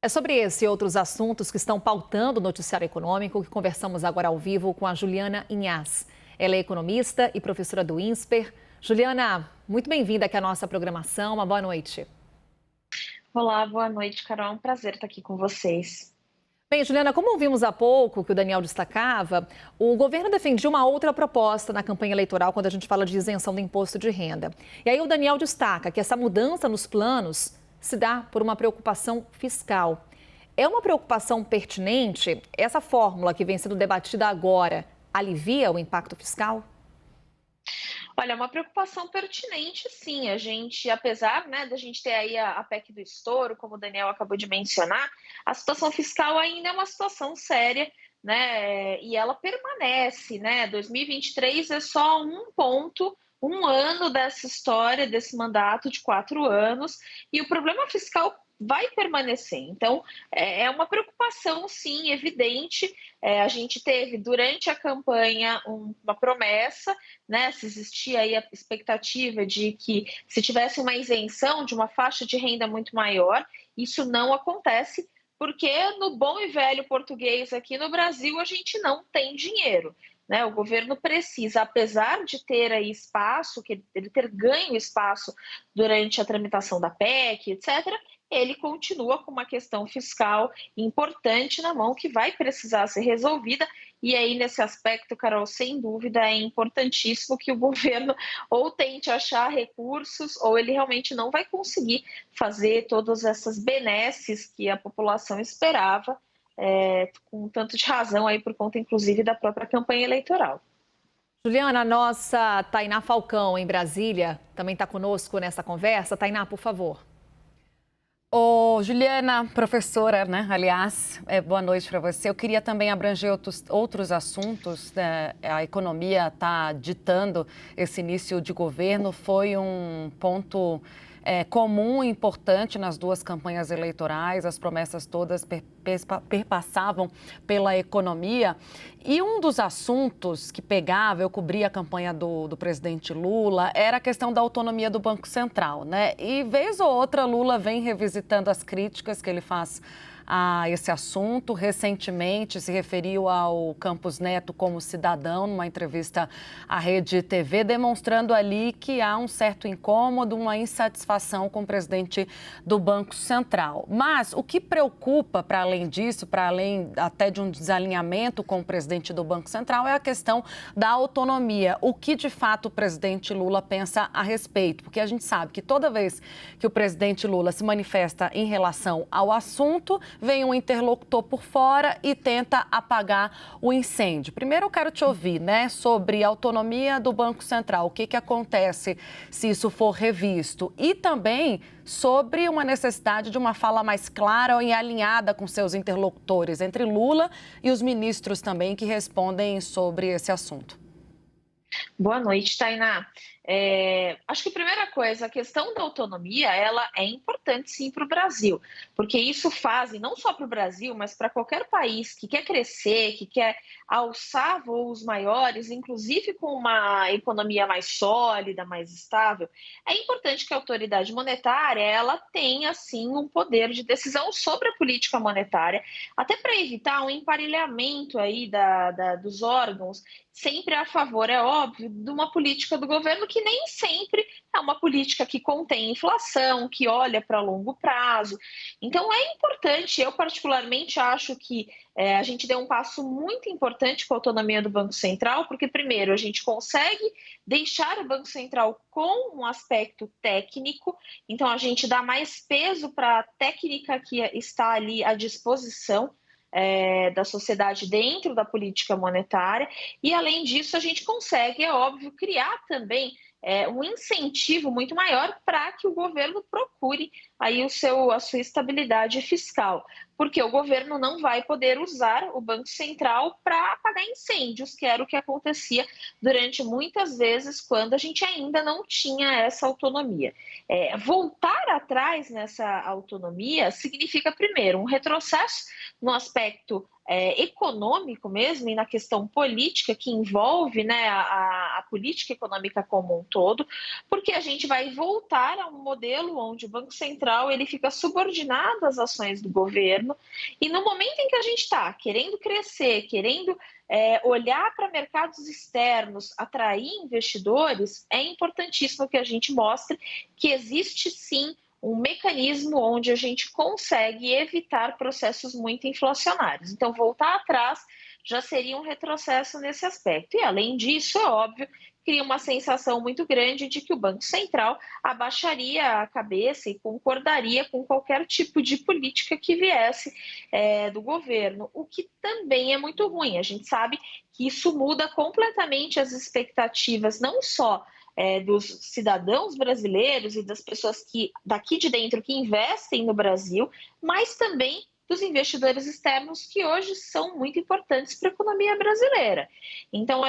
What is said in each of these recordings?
É sobre esse e outros assuntos que estão pautando o noticiário econômico que conversamos agora ao vivo com a Juliana Inhas. Ela é economista e professora do INSPER. Juliana, muito bem-vinda aqui à nossa programação. Uma boa noite. Olá, boa noite, Carol. É um prazer estar aqui com vocês. Bem, Juliana, como ouvimos há pouco que o Daniel destacava, o governo defendia uma outra proposta na campanha eleitoral quando a gente fala de isenção do imposto de renda. E aí o Daniel destaca que essa mudança nos planos se dá por uma preocupação fiscal. É uma preocupação pertinente? Essa fórmula que vem sendo debatida agora alivia o impacto fiscal? Olha, é uma preocupação pertinente, sim. A gente, apesar, da gente ter aí a PEC do estouro, como o Daniel acabou de mencionar, a situação fiscal ainda é uma situação séria, né? E ela permanece, né? 2023 é só um ponto, um ano dessa história, desse mandato de 4 anos, e o problema fiscal vai permanecer. Então, é uma preocupação, sim, evidente. A gente teve, durante a campanha, uma promessa, né? Se existia aí a expectativa de que se tivesse uma isenção de uma faixa de renda muito maior, isso não acontece, porque no bom e velho português aqui no Brasil a gente não tem dinheiro. Né? O governo precisa, apesar de ter aí espaço, que ele ter ganho espaço durante a tramitação da PEC, etc., ele continua com uma questão fiscal importante na mão que vai precisar ser resolvida. E aí, nesse aspecto, Carol, sem dúvida, é importantíssimo que o governo ou tente achar recursos ou ele realmente não vai conseguir fazer todas essas benesses que a população esperava, com tanto de razão aí por conta, inclusive, da própria campanha eleitoral. Juliana, a nossa Tainá Falcão, em Brasília, também está conosco nessa conversa. Tainá, por favor. Ô, Juliana, professora, né? Aliás, boa noite para você. Eu queria também abranger outros assuntos, né? A economia está ditando esse início de governo. Foi um ponto comum e importante nas duas campanhas eleitorais. As promessas todas perpassavam pela economia. E um dos assuntos que pegava, eu cobri a campanha do presidente Lula, era a questão da autonomia do Banco Central, né? E vez ou outra Lula vem revisitando as críticas que ele faz a esse assunto. Recentemente se referiu ao Campos Neto como cidadão, numa entrevista à Rede TV, demonstrando ali que há um certo incômodo, uma insatisfação com o presidente do Banco Central. Mas o que preocupa, para além disso, para além até de um desalinhamento com o presidente do Banco Central, é a questão da autonomia. O que, de fato, o presidente Lula pensa a respeito? Porque a gente sabe que toda vez que o presidente Lula se manifesta em relação ao assunto, vem um interlocutor por fora e tenta apagar o incêndio. Primeiro eu quero te ouvir, né, sobre a autonomia do Banco Central, o que acontece se isso for revisto, e também sobre uma necessidade de uma fala mais clara e alinhada com seus interlocutores, entre Lula e os ministros também que respondem sobre esse assunto. Boa noite, Tainá. Acho que a primeira coisa, a questão da autonomia, ela é importante sim para o Brasil, porque isso faz, e não só para o Brasil, mas para qualquer país que quer crescer, que quer alçar voos maiores, inclusive com uma economia mais sólida, mais estável, é importante que a autoridade monetária, ela tenha sim um poder de decisão sobre a política monetária, até para evitar um emparelhamento aí dos órgãos, sempre a favor, é óbvio, de uma política do governo que nem sempre é uma política que contém inflação, que olha para longo prazo. Então, é importante, eu particularmente acho que a gente deu um passo muito importante com a autonomia do Banco Central, porque, primeiro, a gente consegue deixar o Banco Central com um aspecto técnico, então a gente dá mais peso para a técnica que está ali à disposição da sociedade dentro da política monetária, e além disso a gente consegue, é óbvio, criar também um incentivo muito maior para que o governo procure aí a sua estabilidade fiscal, porque o governo não vai poder usar o Banco Central para apagar incêndios, que era o que acontecia durante muitas vezes quando a gente ainda não tinha essa autonomia. Voltar atrás nessa autonomia significa, primeiro, um retrocesso, no aspecto econômico mesmo e na questão política que envolve, né, a política econômica como um todo, porque a gente vai voltar a um modelo onde o Banco Central ele fica subordinado às ações do governo e no momento em que a gente está querendo crescer, querendo olhar para mercados externos, atrair investidores, é importantíssimo que a gente mostre que existe sim um mecanismo onde a gente consegue evitar processos muito inflacionários. Então, voltar atrás já seria um retrocesso nesse aspecto. E, além disso, é óbvio, cria uma sensação muito grande de que o Banco Central abaixaria a cabeça e concordaria com qualquer tipo de política que viesse do governo, o que também é muito ruim. A gente sabe que isso muda completamente as expectativas, não só dos cidadãos brasileiros e das pessoas que daqui de dentro que investem no Brasil, mas também dos investidores externos que hoje são muito importantes para a economia brasileira. Então,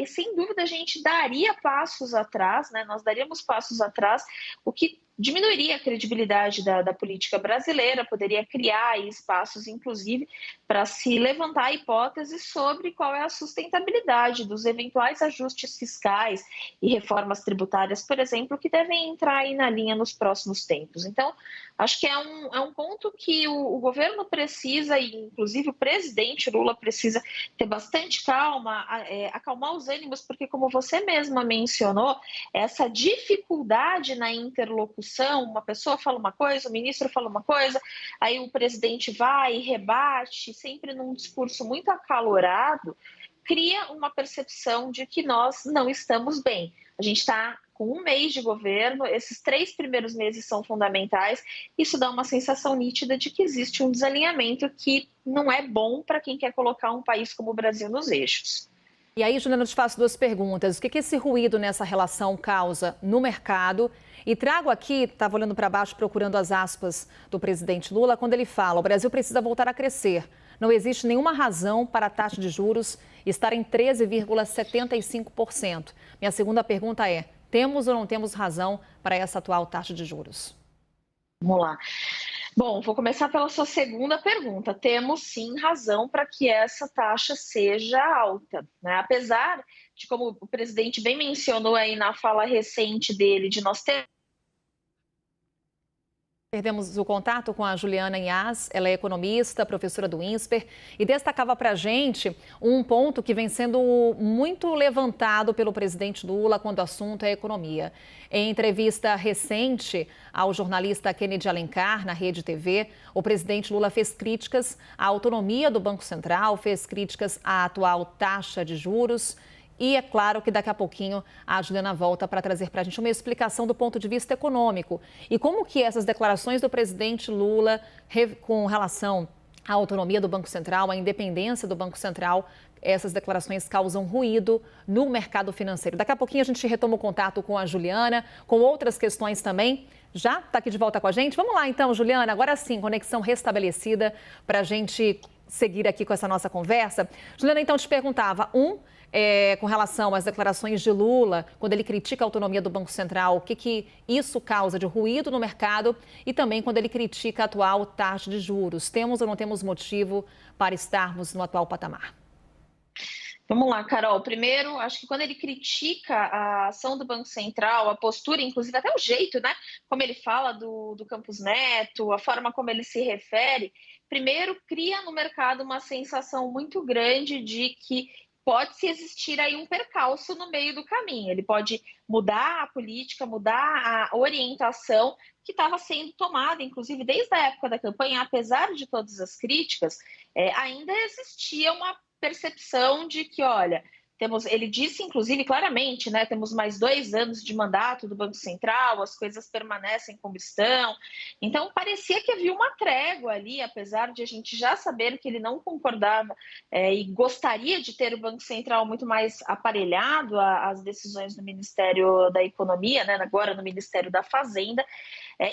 sem dúvida, a gente daria passos atrás, né? Nós daríamos passos atrás, o que diminuiria a credibilidade da política brasileira, poderia criar espaços, inclusive, para se levantar hipóteses sobre qual é a sustentabilidade dos eventuais ajustes fiscais e reformas tributárias, por exemplo, que devem entrar aí na linha nos próximos tempos. Então, acho que é um ponto que o governo precisa, e inclusive o presidente Lula precisa ter bastante calma, acalmar os ânimos, porque como você mesma mencionou, essa dificuldade na interlocução, uma pessoa fala uma coisa, o ministro fala uma coisa, aí o presidente vai e rebate, sempre num discurso muito acalorado, cria uma percepção de que nós não estamos bem. A gente está com um mês de governo, esses 3 primeiros meses são fundamentais, isso dá uma sensação nítida de que existe um desalinhamento que não é bom para quem quer colocar um país como o Brasil nos eixos. E aí, Juliana, eu te faço 2 perguntas. O que esse ruído nessa relação causa no mercado? E trago aqui, estava olhando para baixo, procurando as aspas do presidente Lula, quando ele fala: o Brasil precisa voltar a crescer. Não existe nenhuma razão para a taxa de juros estar em 13,75%. Minha segunda pergunta é: temos ou não temos razão para essa atual taxa de juros? Vamos lá. Bom, vou começar pela sua segunda pergunta. Temos sim razão para que essa taxa seja alta, né? Apesar de, como o presidente bem mencionou aí na fala recente dele, de nós ter Perdemos o contato com a Juliana Inhas, ela é economista, professora do INSPER, e destacava para a gente um ponto que vem sendo muito levantado pelo presidente Lula quando o assunto é economia. Em entrevista recente ao jornalista Kennedy Alencar, na Rede TV, o presidente Lula fez críticas à autonomia do Banco Central, fez críticas à atual taxa de juros. E é claro que daqui a pouquinho a Juliana volta para trazer para a gente uma explicação do ponto de vista econômico. E como que essas declarações do presidente Lula com relação à autonomia do Banco Central, à independência do Banco Central, essas declarações causam ruído no mercado financeiro. Daqui a pouquinho a gente retoma o contato com a Juliana, com outras questões também. Já está aqui de volta com a gente? Vamos lá então, Juliana. Agora sim, conexão restabelecida para a gente seguir aqui com essa nossa conversa. Juliana, então te perguntava, com relação às declarações de Lula, quando ele critica a autonomia do Banco Central, o que isso causa de ruído no mercado e também quando ele critica a atual taxa de juros. Temos ou não temos motivo para estarmos no atual patamar? Vamos lá, Carol. Primeiro, acho que quando ele critica a ação do Banco Central, a postura, inclusive até o jeito, né, como ele fala do Campos Neto, a forma como ele se refere, primeiro cria no mercado uma sensação muito grande de que pode-se existir aí um percalço no meio do caminho. Ele pode mudar a política, mudar a orientação que estava sendo tomada, inclusive desde a época da campanha, apesar de todas as críticas, ainda existia uma percepção de que, olha, ele disse, inclusive, claramente, né, temos mais 2 anos de mandato do Banco Central, as coisas permanecem como estão. Então, parecia que havia uma trégua ali, apesar de a gente já saber que ele não concordava e gostaria de ter o Banco Central muito mais aparelhado às decisões do Ministério da Economia, né, agora no Ministério da Fazenda.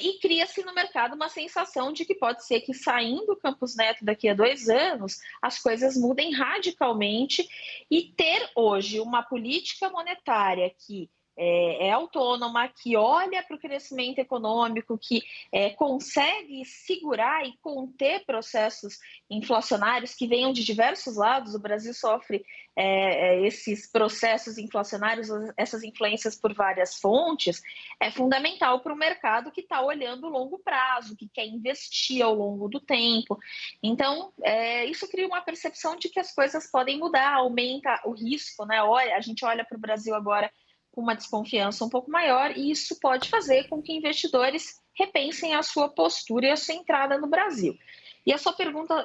E cria-se no mercado uma sensação de que pode ser que, saindo o Campos Neto daqui a 2 anos, as coisas mudem radicalmente e ter hoje uma política monetária que é autônoma, que olha para o crescimento econômico, que consegue segurar e conter processos inflacionários que venham de diversos lados. O Brasil sofre esses processos inflacionários, essas influências por várias fontes, é fundamental para o mercado que está olhando o longo prazo, que quer investir ao longo do tempo. Então, isso cria uma percepção de que as coisas podem mudar, aumenta o risco, né? A gente olha para o Brasil agora com uma desconfiança um pouco maior, e isso pode fazer com que investidores repensem a sua postura e a sua entrada no Brasil. E a sua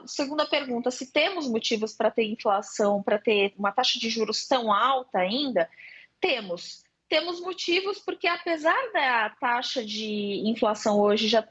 segunda pergunta, se temos motivos para ter inflação, para ter uma taxa de juros tão alta ainda, temos. Temos motivos porque, apesar da taxa de inflação hoje já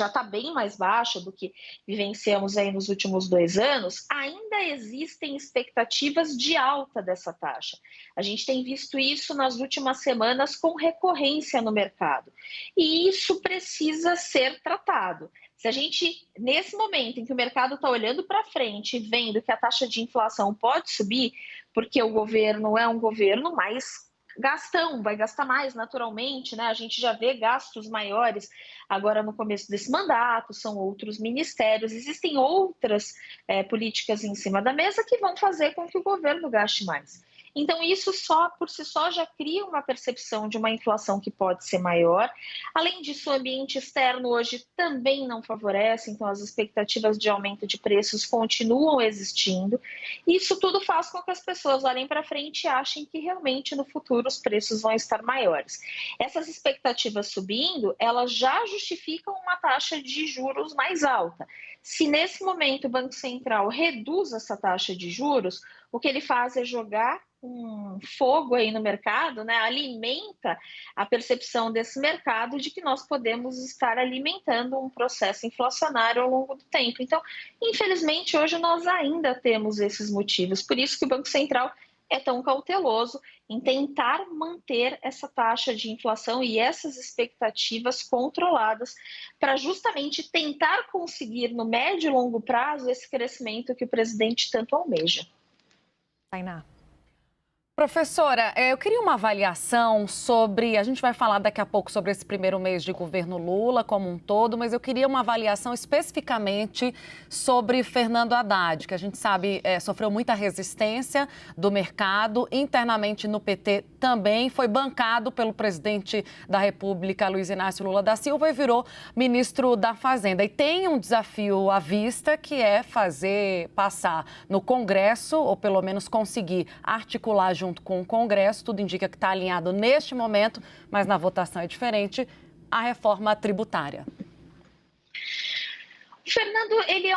está bem mais baixa do que vivenciamos aí nos últimos 2 anos, ainda existem expectativas de alta dessa taxa. A gente tem visto isso nas últimas semanas com recorrência no mercado. E isso precisa ser tratado. Se a gente, nesse momento em que o mercado está olhando para frente e vendo que a taxa de inflação pode subir, porque o governo é um governo mais gastão, vai gastar mais naturalmente, né? A gente já vê gastos maiores agora no começo desse mandato, são outros ministérios, existem outras políticas em cima da mesa que vão fazer com que o governo gaste mais. Então, isso só por si só já cria uma percepção de uma inflação que pode ser maior. Além disso, o ambiente externo hoje também não favorece, então as expectativas de aumento de preços continuam existindo. Isso tudo faz com que as pessoas olhem para frente e achem que realmente no futuro os preços vão estar maiores. Essas expectativas subindo, elas já justificam uma taxa de juros mais alta. Se nesse momento o Banco Central reduz essa taxa de juros, o que ele faz é jogar um fogo aí no mercado, né? Alimenta a percepção desse mercado de que nós podemos estar alimentando um processo inflacionário ao longo do tempo. Então, infelizmente, hoje nós ainda temos esses motivos. Por isso que o Banco Central é tão cauteloso em tentar manter essa taxa de inflação e essas expectativas controladas para justamente tentar conseguir no médio e longo prazo esse crescimento que o presidente tanto almeja. Tainá. Professora, eu queria uma avaliação sobre, a gente vai falar daqui a pouco sobre esse primeiro mês de governo Lula como um todo, mas eu queria uma avaliação especificamente sobre Fernando Haddad, que a gente sabe sofreu muita resistência do mercado, internamente no PT também, foi bancado pelo presidente da República, Luiz Inácio Lula da Silva, e virou ministro da Fazenda. E tem um desafio à vista, que é fazer passar no Congresso, ou pelo menos conseguir articular junto com o Congresso, tudo indica que está alinhado neste momento, mas na votação é diferente, a reforma tributária. O Fernando, ele é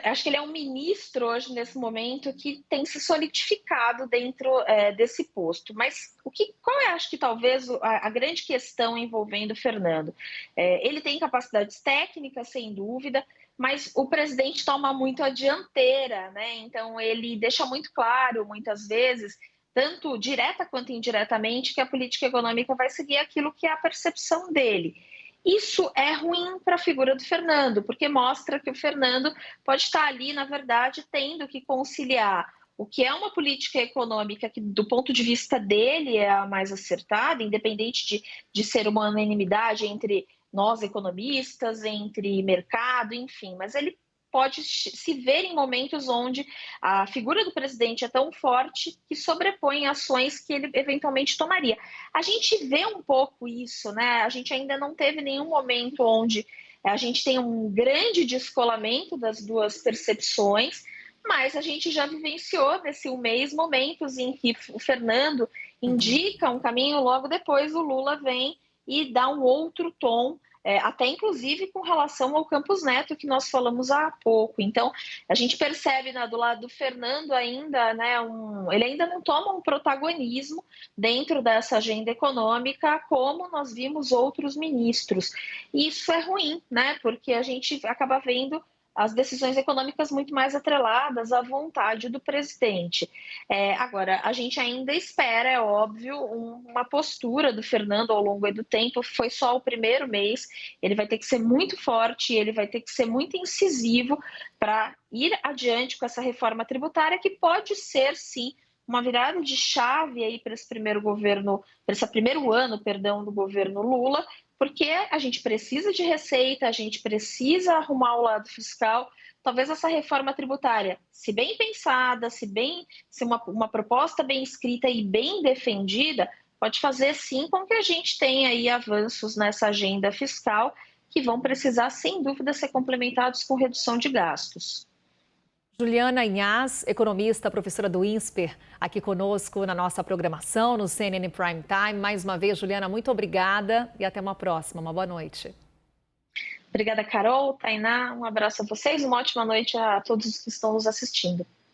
acho que ele é um ministro hoje, nesse momento, que tem se solidificado dentro desse posto. Mas qual é, acho que talvez, a grande questão envolvendo o Fernando? Ele tem capacidades técnicas, sem dúvida, mas o presidente toma muito a dianteira, né? Então, ele deixa muito claro, muitas vezes, tanto direta quanto indiretamente, que a política econômica vai seguir aquilo que é a percepção dele. Isso é ruim para a figura do Fernando, porque mostra que o Fernando pode estar ali, na verdade, tendo que conciliar o que é uma política econômica que, do ponto de vista dele, é a mais acertada, independente de ser uma unanimidade entre nós economistas, entre mercado, enfim, mas ele pode se ver em momentos onde a figura do presidente é tão forte que sobrepõe ações que ele eventualmente tomaria. A gente vê um pouco isso, né? A gente ainda não teve nenhum momento onde a gente tem um grande descolamento das duas percepções, mas a gente já vivenciou nesse mês momentos em que o Fernando indica um caminho, logo depois o Lula vem e dá um outro tom, até inclusive com relação ao Campos Neto, que nós falamos há pouco. Então, a gente percebe do lado do Fernando ainda, né, ele ainda não toma um protagonismo dentro dessa agenda econômica, como nós vimos outros ministros. E isso é ruim, né, porque a gente acaba vendo as decisões econômicas muito mais atreladas à vontade do presidente. Agora, a gente ainda espera, é óbvio, uma postura do Fernando ao longo do tempo. Foi só o primeiro mês, ele vai ter que ser muito forte, ele vai ter que ser muito incisivo para ir adiante com essa reforma tributária, que pode ser, sim, uma virada de chave aí para esse primeiro ano, perdão, do governo Lula, porque a gente precisa de receita, a gente precisa arrumar o lado fiscal. Talvez essa reforma tributária, se bem pensada, se uma proposta bem escrita e bem defendida, pode fazer sim com que a gente tenha aí avanços nessa agenda fiscal que vão precisar, sem dúvida, ser complementados com redução de gastos. Juliana Inhas, economista, professora do INSPER, aqui conosco na nossa programação, no CNN Prime Time. Mais uma vez, Juliana, muito obrigada e até uma próxima. Uma boa noite. Obrigada, Carol, Tainá. Um abraço a vocês, uma ótima noite a todos que estão nos assistindo.